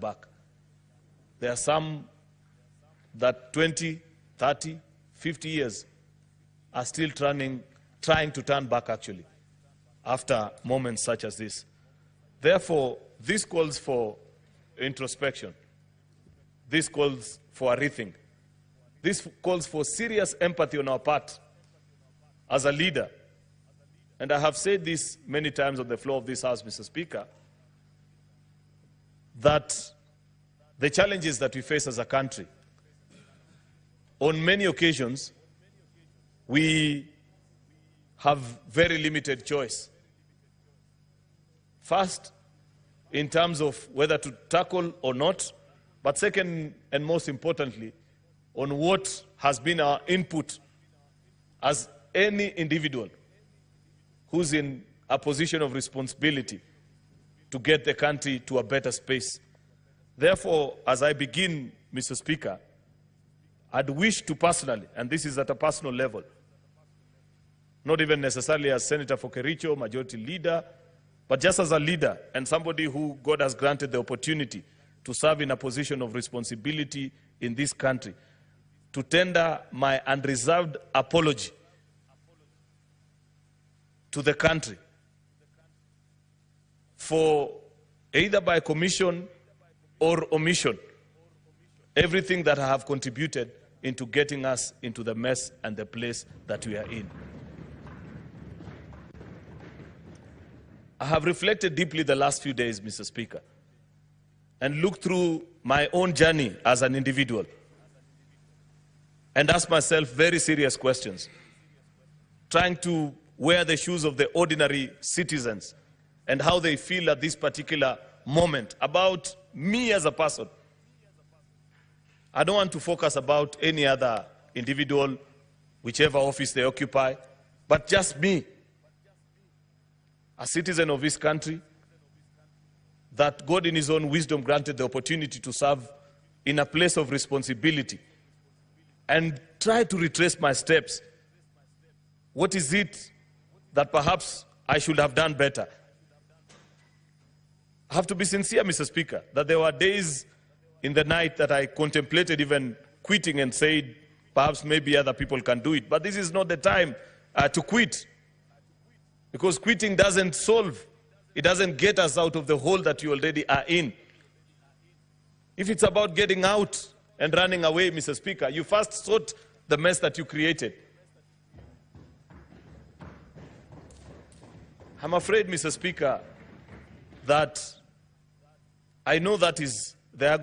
back. There are some that 20, 30, 50 years are still trying to turn back actually after moments such as this. Therefore, this calls for introspection. This calls for a rethink. This calls for serious empathy on our part as a leader. And I have said this many times on the floor of this House, Mr. Speaker, that the challenges that we face as a country, on many occasions, we have very limited choice. First, in terms of whether to tackle or not, but second and most importantly, on what has been our input as any individual who's in a position of responsibility to get the country to a better space. Therefore, as I begin, Mr. Speaker, I'd wish to personally, and this is at a personal level, not even necessarily as Senator for Kericho, Majority Leader, but just as a leader and somebody who God has granted the opportunity to serve in a position of responsibility in this country, to tender my unreserved apology to the country for either by commission or omission, everything that I have contributed into getting us into the mess and the place that we are in. I have reflected deeply the last few days, Mr. Speaker, and looked through my own journey as an individual and asked myself very serious questions, trying to wear the shoes of the ordinary citizens and how they feel at this particular moment about me as a person. I don't want to focus about any other individual, whichever office they occupy, but just me, a citizen of this country, that God in his own wisdom granted the opportunity to serve in a place of responsibility and try to retrace my steps. What is it that perhaps I should have done better? I have to be sincere, Mr. Speaker, that there were days in the night that I contemplated even quitting and said, perhaps maybe other people can do it. But this is not the time to quit. Because quitting doesn't solve, it doesn't get us out of the hole that you already are in. If it's about getting out and running away, Mr. Speaker, you first sort the mess that you created. I'm afraid, Mr. Speaker, that I know that is there.